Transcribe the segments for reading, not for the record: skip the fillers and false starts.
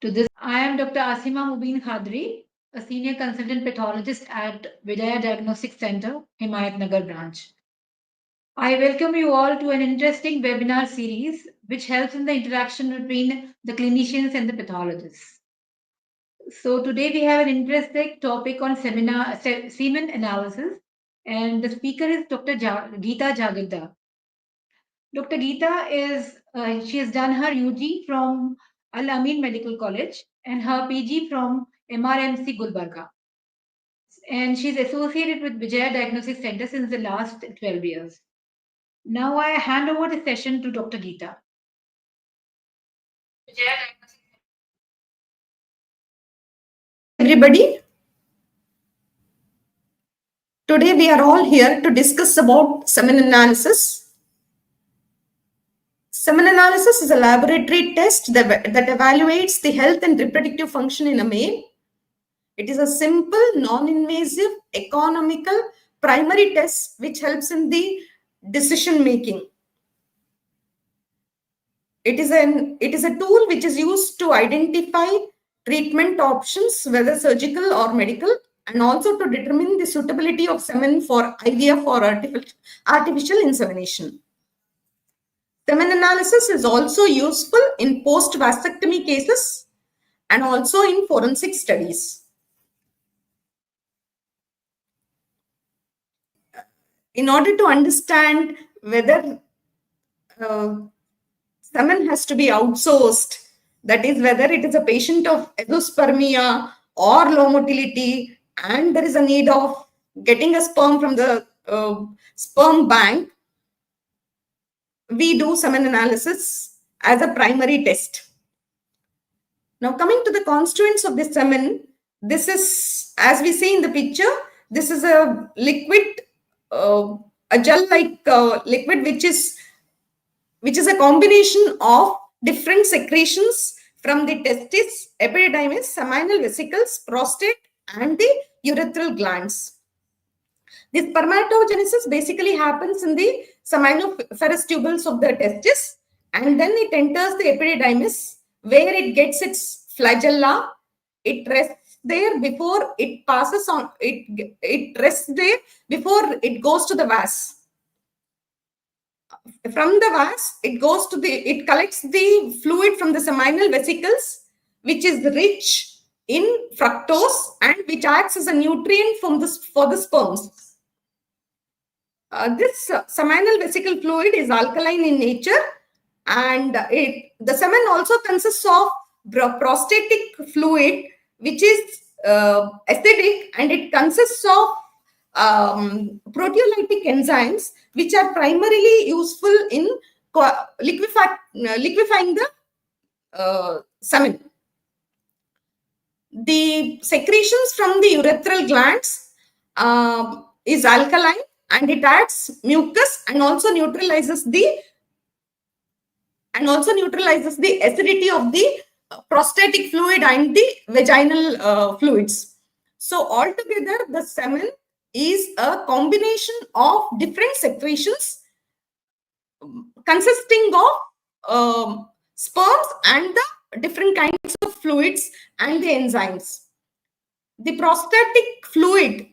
to this. I am Dr. Asima Mubeen Quadri, a senior consultant pathologist at Vijaya Diagnostic Center, Himayatnagar branch. I welcome you all to an interesting webinar series which helps in the interaction between the clinicians and the pathologists. So today we have an interesting topic on semen analysis, and the speaker is Dr. Geeta Jahagirdar. Dr. Geeta she has done her UG from Al Amin Medical College and her PG from MRMC Gulbarga. And she's associated with Vijaya Diagnostic Center since the last 12 years. Now I hand over the session to Dr. Geeta. Everybody, today we are all here to discuss about semen analysis. Semen analysis is a laboratory test that evaluates the health and reproductive function in a male. It is a simple, non-invasive, economical primary test which helps in the decision making. It is a tool which is used to identify treatment options, whether surgical or medical, and also to determine the suitability of semen for IVF or artificial insemination. Semen analysis is also useful in post-vasectomy cases and also in forensic studies. In order to understand whether semen has to be outsourced, that is, whether it is a patient of azoospermia or low motility, and there is a need of getting a sperm from the sperm bank, we do semen analysis as a primary test. Now, coming to the constituents of the semen, this is, as we see in the picture, this is a liquid, a gel-like liquid, which is a combination of different secretions from the testis, epididymis, seminal vesicles, prostate, and the urethral glands. This spermatogenesis basically happens in the seminiferous tubules of the testis, and then it enters the epididymis, where it gets its flagella. It rests there before it passes on. It rests there before it goes to the vas. From the vas, it collects the fluid from the seminal vesicles, which is rich in fructose and which acts as a nutrient for the sperms. This seminal vesicle fluid is alkaline in nature, and the semen also consists of prostatic fluid, which is acidic, and it consists of proteolytic enzymes, which are primarily useful in liquefying the semen. The secretions from the urethral glands is alkaline, and it adds mucus and also neutralizes the acidity of the prostatic fluid and the vaginal fluids. So altogether, the semen is a combination of different secretions consisting of sperms and the different kinds of fluids and the enzymes. The prostatic fluid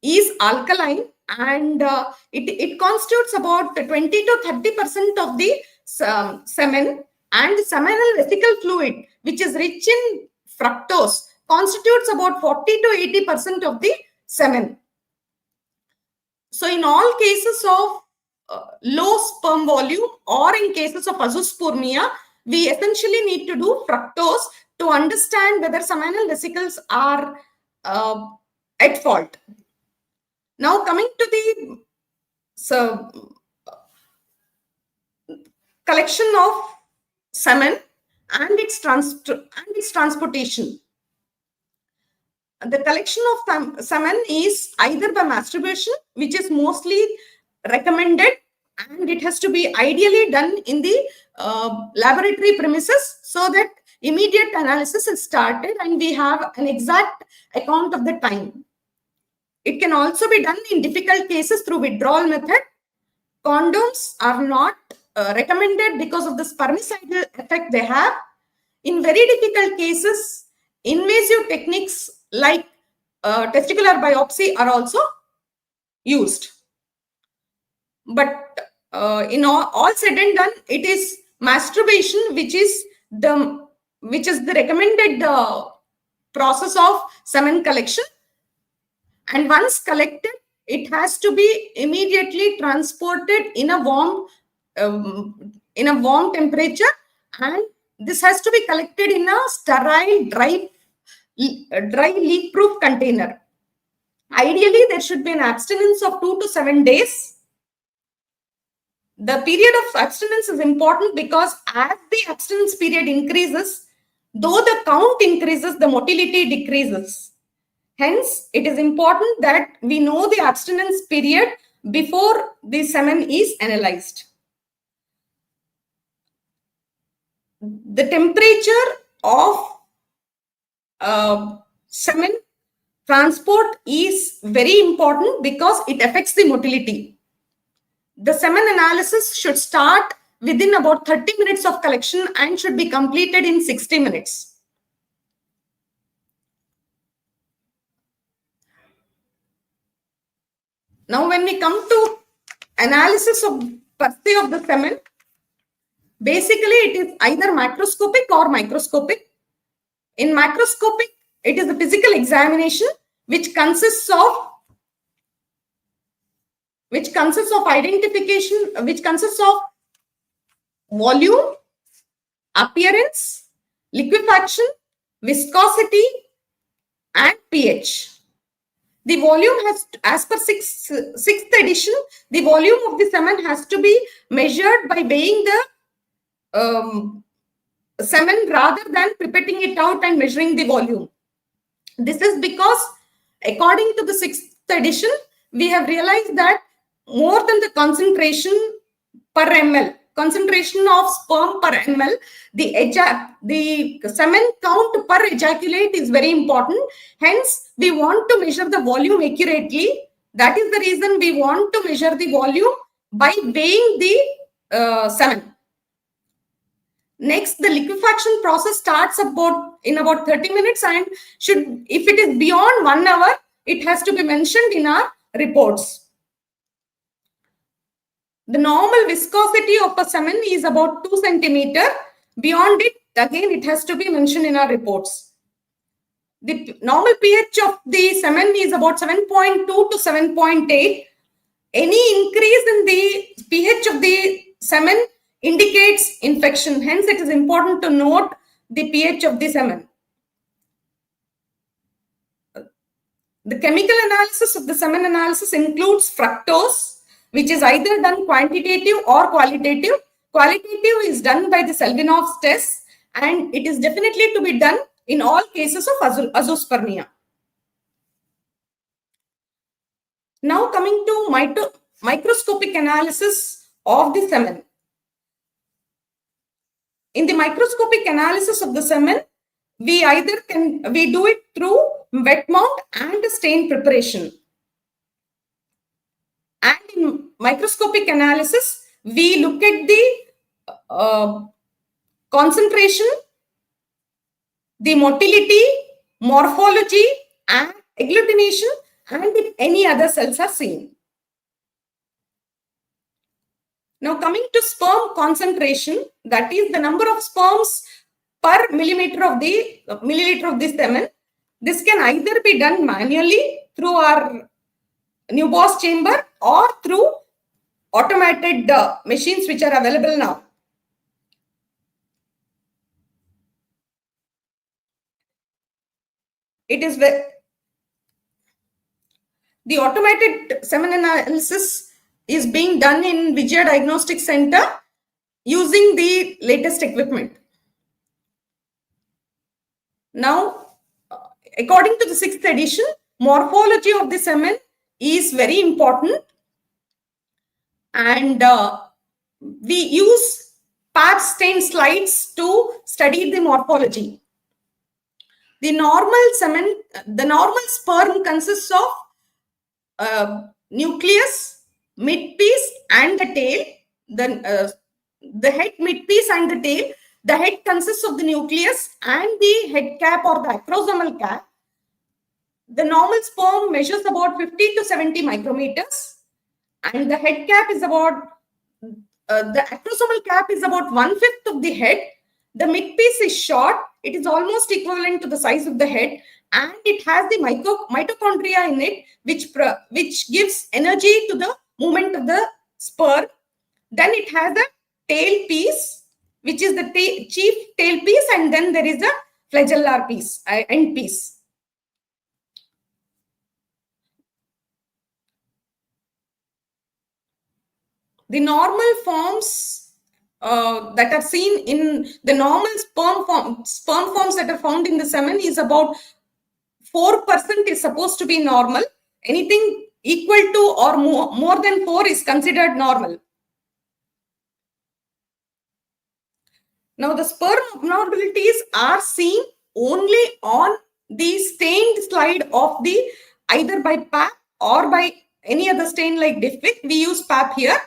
is alkaline, and it constitutes about 20 to 30% of the semen, and the seminal vesicle fluid, which is rich in fructose, constitutes about 40 to 80% of the semen. So in all cases of low sperm volume or in cases of azoospermia, we essentially need to do fructose to understand whether seminal vesicles are at fault. Now, coming to the collection of semen and its transportation. The collection of semen is either by masturbation, which is mostly recommended, and it has to be ideally done in the laboratory premises so that immediate analysis is started and we have an exact account of the time. It can also be done in difficult cases through withdrawal method. Condoms are not recommended because of the spermicidal effect they have. In very difficult cases, invasive techniques like testicular biopsy are also used. But in all said and done, it is masturbation which is the recommended process of semen collection. And once collected, it has to be immediately transported in a warm temperature, and this has to be collected in a sterile, dry leak proof container. Ideally, there should be an abstinence of 2 to 7 days. The period of abstinence is important because as the abstinence period increases, though the count increases, the motility decreases. Hence, it is important that we know the abstinence period before the semen is analyzed. The temperature of semen transport is very important because it affects the motility. The semen analysis should start within about 30 minutes of collection and should be completed in 60 minutes. Now, when we come to analysis of per se of the semen, basically it is either macroscopic or microscopic. In macroscopic, it is a physical examination which consists of identification, which consists of volume, appearance, liquefaction, viscosity, and pH. The volume has, as per sixth edition, the volume of the semen has to be measured by weighing the semen rather than pipetting it out and measuring the volume. This is because according to the sixth edition, we have realized that more than the concentration per ml, concentration of sperm per ml, the semen count per ejaculate is very important. Hence, we want to measure the volume accurately. That is the reason we want to measure the volume by weighing the semen. Next, the liquefaction process starts in about 30 minutes and if it is beyond 1 hour, it has to be mentioned in our reports. The normal viscosity of a semen is about 2 centimeter. Beyond it, again, it has to be mentioned in our reports. The normal pH of the semen is about 7.2 to 7.8. Any increase in the pH of the semen indicates infection. Hence, it is important to note the pH of the semen. The chemical analysis of the semen analysis includes fructose, which is either done quantitative or qualitative. Qualitative is done by the Selvinov's test, and it is definitely to be done in all cases of azoospermia. Now coming to microscopic analysis of the semen. In the microscopic analysis of the semen, we do it through wet mount and stain preparation. And in microscopic analysis, we look at the concentration, the motility, morphology, and agglutination, and if any other cells are seen. Now coming to sperm concentration, that is the number of sperms per milliliter of the semen. This can either be done manually through our Neubauer's chamber or through automated machines which are available now. It is the automated semen analysis is being done in Vijaya Diagnostic Center using the latest equipment. Now, according to the sixth edition, morphology of the semen is very important, and we use pap stain slides to study the morphology. The normal sperm consists of nucleus, midpiece, and the tail. The head, midpiece, and the tail. The head consists of the nucleus and the head cap or the acrosomal cap. The normal sperm measures about 50 to 70 micrometers, and the head cap is about, the acrosomal cap is about 1/5 of the head. The midpiece is short. It is almost equivalent to the size of the head, and it has the mitochondria in it, which gives energy to the movement of the sperm. Then it has a tail piece, which is the chief tail piece, and then there is a flagellar piece, end piece. The normal forms that are seen in the normal sperm forms that are found in the semen is about 4% is supposed to be normal. Anything equal to or more than 4 is considered normal. Now, the sperm abnormalities are seen only on the stained slide of the either by PAP or by any other stain like Diffvic. We use PAP here.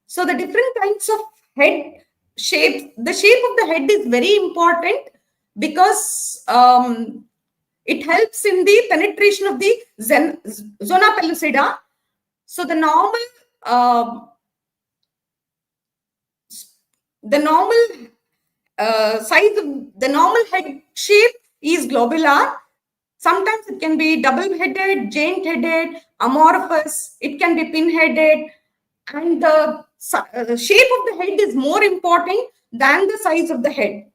So the different kinds of head shapes, the shape of the head is very important because it helps in the penetration of the zona pellucida. So the normal size of the normal head shape is globular. Sometimes it can be double-headed, giant-headed, amorphous. It can be pin-headed, and the shape of the head is more important than the size of the head.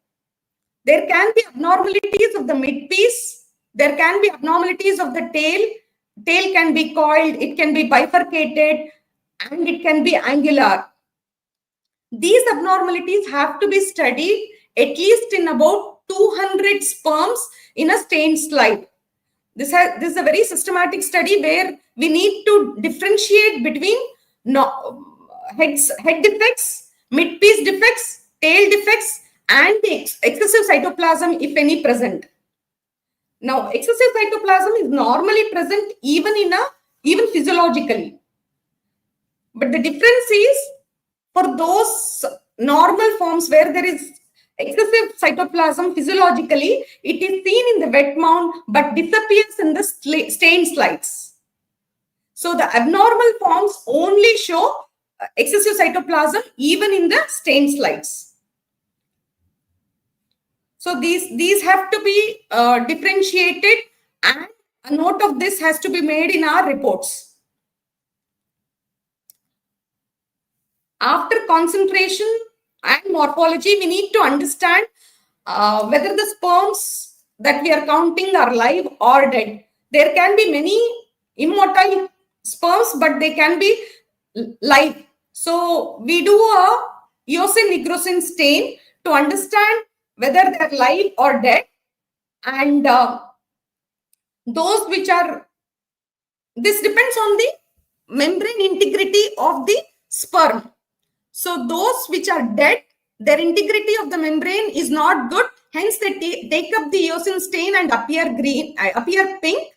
There can be abnormalities of the midpiece. There can be abnormalities of the tail. Tail can be coiled, it can be bifurcated, and it can be angular. These abnormalities have to be studied at least in about 200 sperms in a stained slide. This is a very systematic study where we need to differentiate between head defects, midpiece defects, tail defects, and the excessive cytoplasm, if any, present. Now, excessive cytoplasm is normally present even physiologically. But the difference is, for those normal forms where there is excessive cytoplasm physiologically, it is seen in the wet mount but disappears in the stained slides. So the abnormal forms only show excessive cytoplasm even in the stained slides. So these have to be differentiated, and a note of this has to be made in our reports. After concentration and morphology, we need to understand whether the sperms that we are counting are live or dead. There can be many immotile sperms, but they can be live. So we do a eosin necrosin stain to understand whether they are live or dead, and those which are, this depends on the membrane integrity of the sperm. So those which are dead, their integrity of the membrane is not good. Hence, they take up the eosin stain and appear green, appear pink.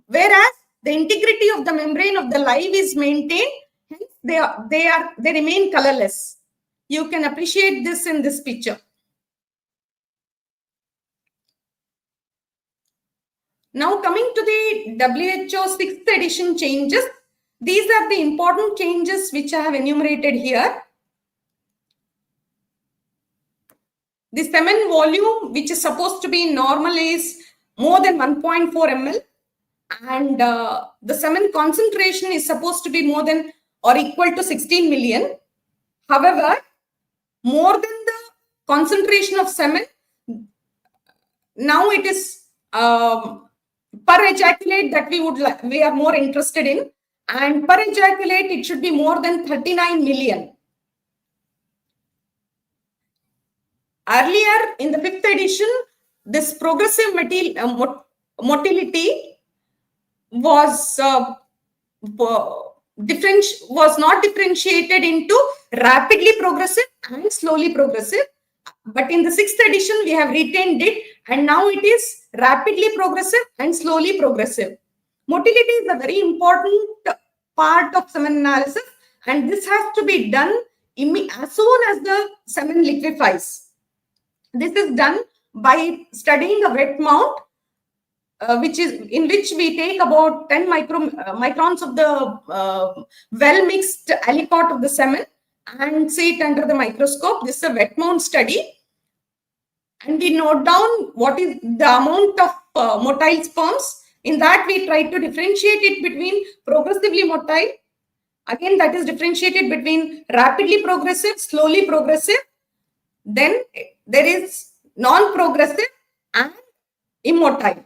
Whereas the integrity of the membrane of the live is maintained. Hence, they remain colorless. You can appreciate this in this picture. Now, coming to the WHO 6th edition changes, these are the important changes which I have enumerated here. The semen volume, which is supposed to be normal, is more than 1.4 ml, and the semen concentration is supposed to be more than or equal to 16 million. However, more than the concentration of semen, now it is per ejaculate that we are more interested in, and per ejaculate it should be more than 39 million. Earlier in the 5th edition, this progressive motility was not differentiated into rapidly progressive and slowly progressive. But in the 6th edition, we have retained it, and now it is rapidly progressive and slowly progressive. Motility is a very important part of semen analysis, and this has to be done as soon as the semen liquefies. This is done by studying a wet mount, which we take about 10 microns of the well mixed aliquot of the semen and see it under the microscope. This is a wet mount study, and we note down what is the amount of motile sperms. In that, we try to differentiate it between progressively motile. Again, that is differentiated between rapidly progressive, slowly progressive. Then there is non-progressive and immotile.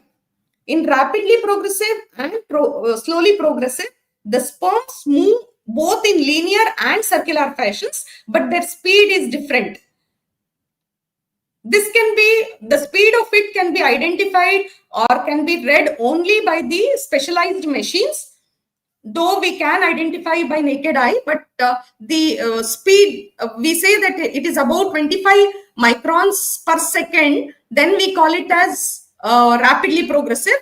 In rapidly progressive and slowly progressive, the sperms move both in linear and circular fashions, but their speed is different. This can be, the speed of it can be identified or can be read only by the specialized machines, though we can identify by naked eye, but the speed, we say that it is about 25 microns per second, then we call it as rapidly progressive.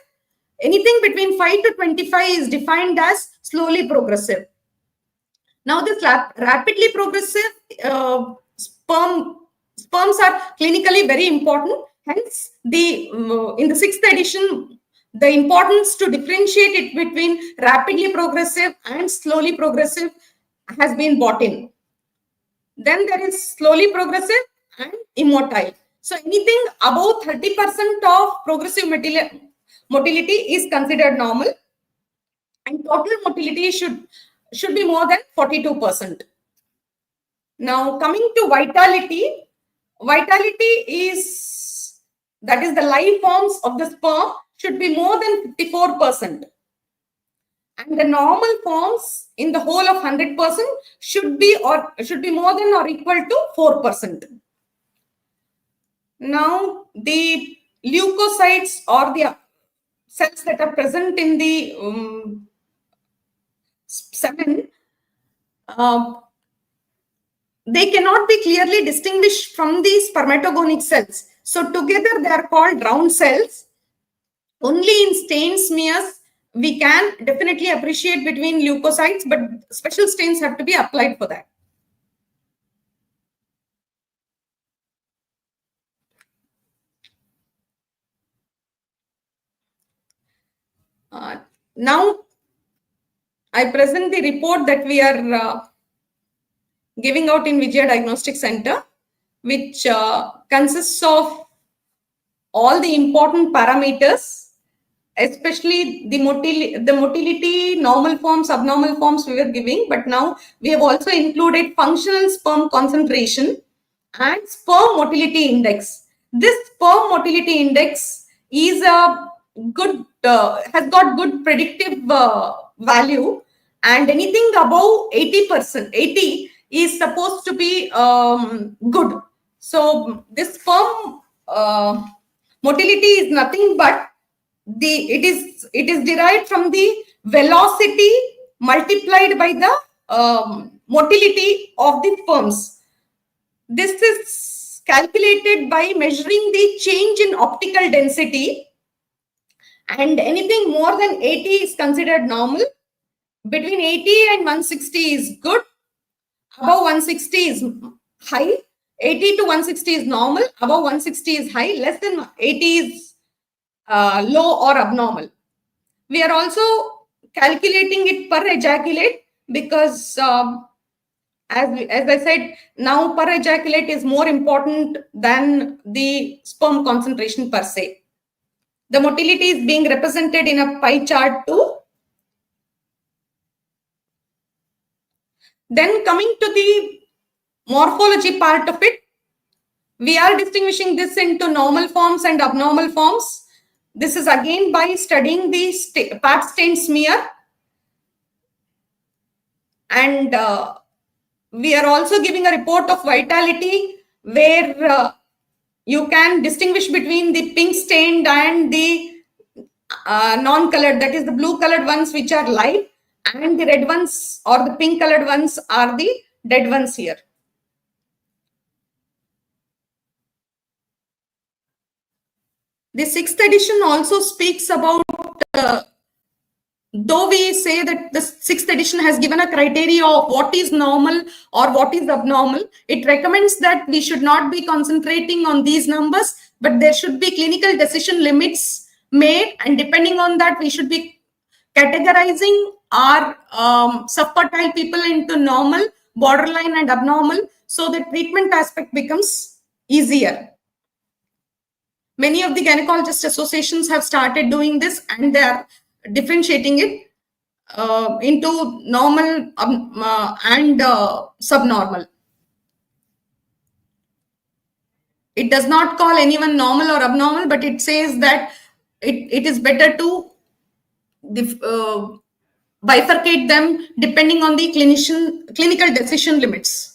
Anything between 5 to 25 is defined as slowly progressive. Now, this rapidly progressive sperms are clinically very important. Hence, in the 6th edition, the importance to differentiate it between rapidly progressive and slowly progressive has been brought in. Then there is slowly progressive and immotile. So anything above 30% of progressive motility is considered normal, and total motility should be more than 42%. Now, coming to vitality, that is the life forms of the sperm should be more than 54%. And the normal forms in the whole of 100% should be more than or equal to 4%. Now, the leukocytes or the cells that are present in the semen, they cannot be clearly distinguished from the spermatogonic cells. So together they are called round cells. Only in stain smears we can definitely appreciate between leukocytes, but special stains have to be applied for that. Now I present the report that we are giving out in Vijaya Diagnostic Center, which consists of all the important parameters, especially the motility, normal forms, abnormal forms we were giving, but now we have also included functional sperm concentration and sperm motility index. This sperm motility index is a good, has got good predictive value, and anything above 80%, 80 is supposed to be good. So this sperm motility is nothing but it is derived from the velocity multiplied by the motility of the sperms. This is calculated by measuring the change in optical density, and anything more than 80 is considered normal. Between 80 and 160 is good. Above 160 is high. 80 to 160 is normal. Above 160 is high. Less than 80 is low or abnormal. We are also calculating it per ejaculate because as I said, now per ejaculate is more important than the sperm concentration per se. The motility is being represented in a pie chart too. Then coming to the morphology part of it, we are distinguishing this into normal forms and abnormal forms. This is again by studying the pap stain smear. And we are also giving a report of vitality where you can distinguish between the pink stained and the non-colored, that is the blue colored ones which are live, and the red ones or the pink colored ones are the dead ones here. The 6th edition also speaks about though we say that the 6th edition has given a criteria of what is normal or what is abnormal, it recommends that we should not be concentrating on these numbers, but there should be clinical decision limits made, and depending on that, we should be categorizing our subfertile people into normal, borderline, and abnormal, so the treatment aspect becomes easier. Many of the gynecologist associations have started doing this, and they are differentiating it into normal and subnormal. It does not call anyone normal or abnormal, but it says that it is better to bifurcate them depending on the clinical decision limits.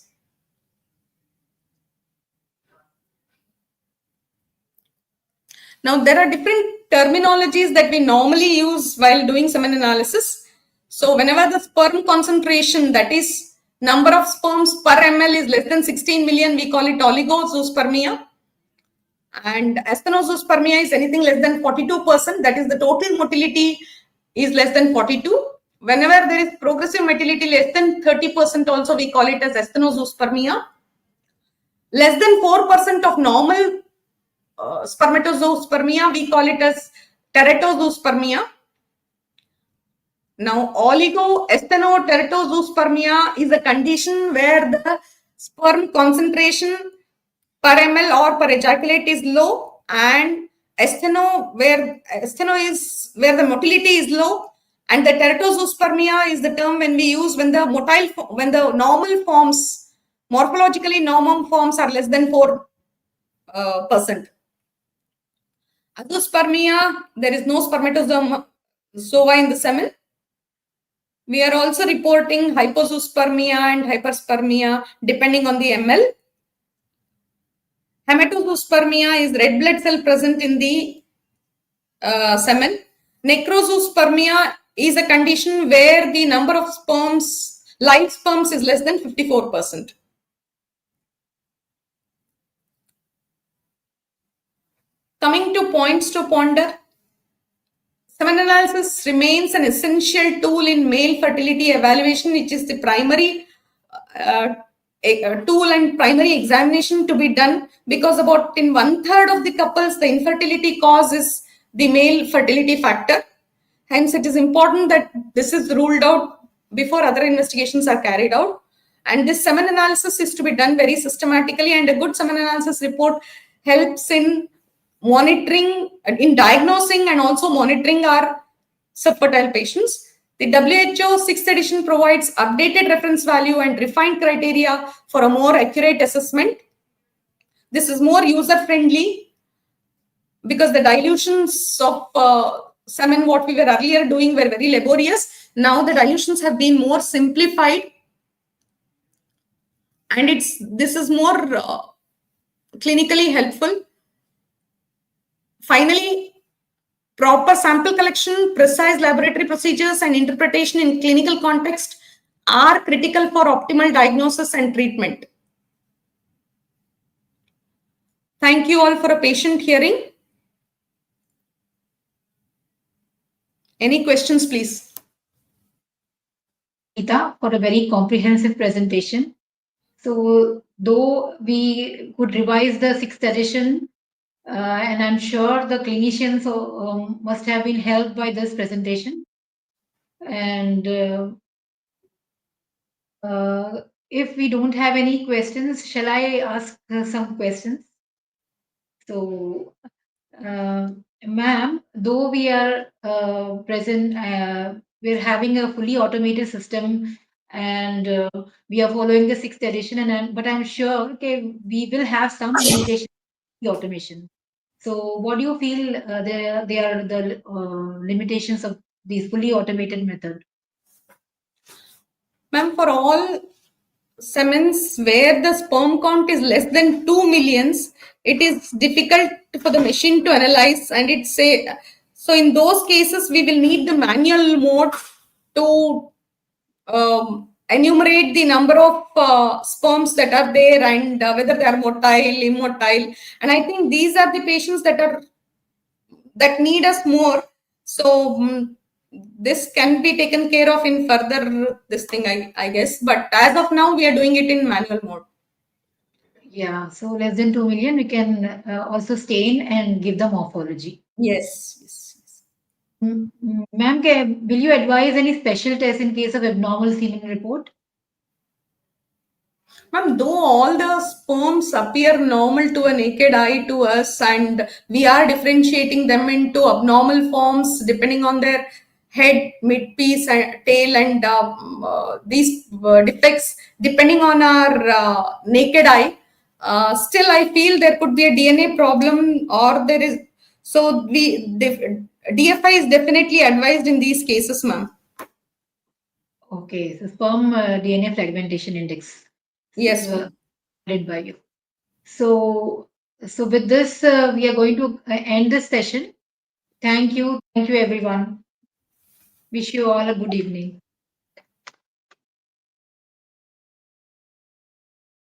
Now, there are different terminologies that we normally use while doing semen analysis. So, whenever the sperm concentration, that is number of sperms per ml, is less than 16 million, we call it oligozoospermia. And asthenozoospermia is anything less than 42%, that is the total motility is less than 42. Whenever there is progressive motility less than 30%, also we call it as asthenozoospermia. Less than 4% of normal spermatozoospermia, we call it as teratozoospermia. Now, oligoasthenoteratozoospermia is a condition where the sperm concentration per ml or per ejaculate is low, and astheno is where the motility is low, and the teratozoospermia is the term when we use when the normal forms, morphologically normal forms, are less than 4%. Azoospermia, there is no spermatozoa in the semen. We are also reporting hypozoospermia and hyperspermia depending on the ml. Hematozoospermia is red blood cell present in the semen. Necrozoospermia is a condition where the number of sperms, live sperms, is less than 54%. Coming to points to ponder, semen analysis remains an essential tool in male fertility evaluation, which is the primary tool and primary examination to be done, because about in 1/3 of the couples, the infertility cause is the male fertility factor. Hence, it is important that this is ruled out before other investigations are carried out. And this semen analysis is to be done very systematically, and a good semen analysis report helps in monitoring, in diagnosing and also monitoring our subfertile patients. The WHO 6th edition provides updated reference value and refined criteria for a more accurate assessment. This is more user-friendly because the dilutions of semen, what we were earlier doing, were very laborious. Now the dilutions have been more simplified, and this is more clinically helpful. Finally, proper sample collection, precise laboratory procedures, and interpretation in clinical context are critical for optimal diagnosis and treatment. Thank you all for a patient hearing. Any questions, please? Geeta, for a very comprehensive presentation. So, though we could revise the 6th edition, and I'm sure the clinicians must have been helped by this presentation. And if we don't have any questions, shall I ask some questions? So, ma'am, though we are we're having a fully automated system, and we are following the 6th edition, but I'm sure, okay, we will have some limitations in the automation. So, what do you feel they are the limitations of these fully automated method? Ma'am, for all semens where the sperm count is less than 2 millions, it is difficult for the machine to analyze, and so in those cases we will need the manual mode to enumerate the number of sperms that are there, and whether they are motile, immotile. And I think these are the patients that need us more. So this can be taken care of in further this thing, I guess. But as of now, we are doing it in manual mode. Yeah, so less than 2 million, we can also stain and give the morphology. Yes, yes, yes. Ma'am, will you advise any special test in case of abnormal semen report? Ma'am, though all the sperms appear normal to a naked eye to us, and we are differentiating them into abnormal forms depending on their head, midpiece, and tail, and these defects depending on our naked eye. Still, I feel there could be a DNA problem, or there is. So, DFI is definitely advised in these cases, ma'am. Okay, so sperm DNA fragmentation index. Yes, Uh, ma'am. Added by you. So, so with this, we are going to end this session. Thank you everyone. Wish you all a good evening.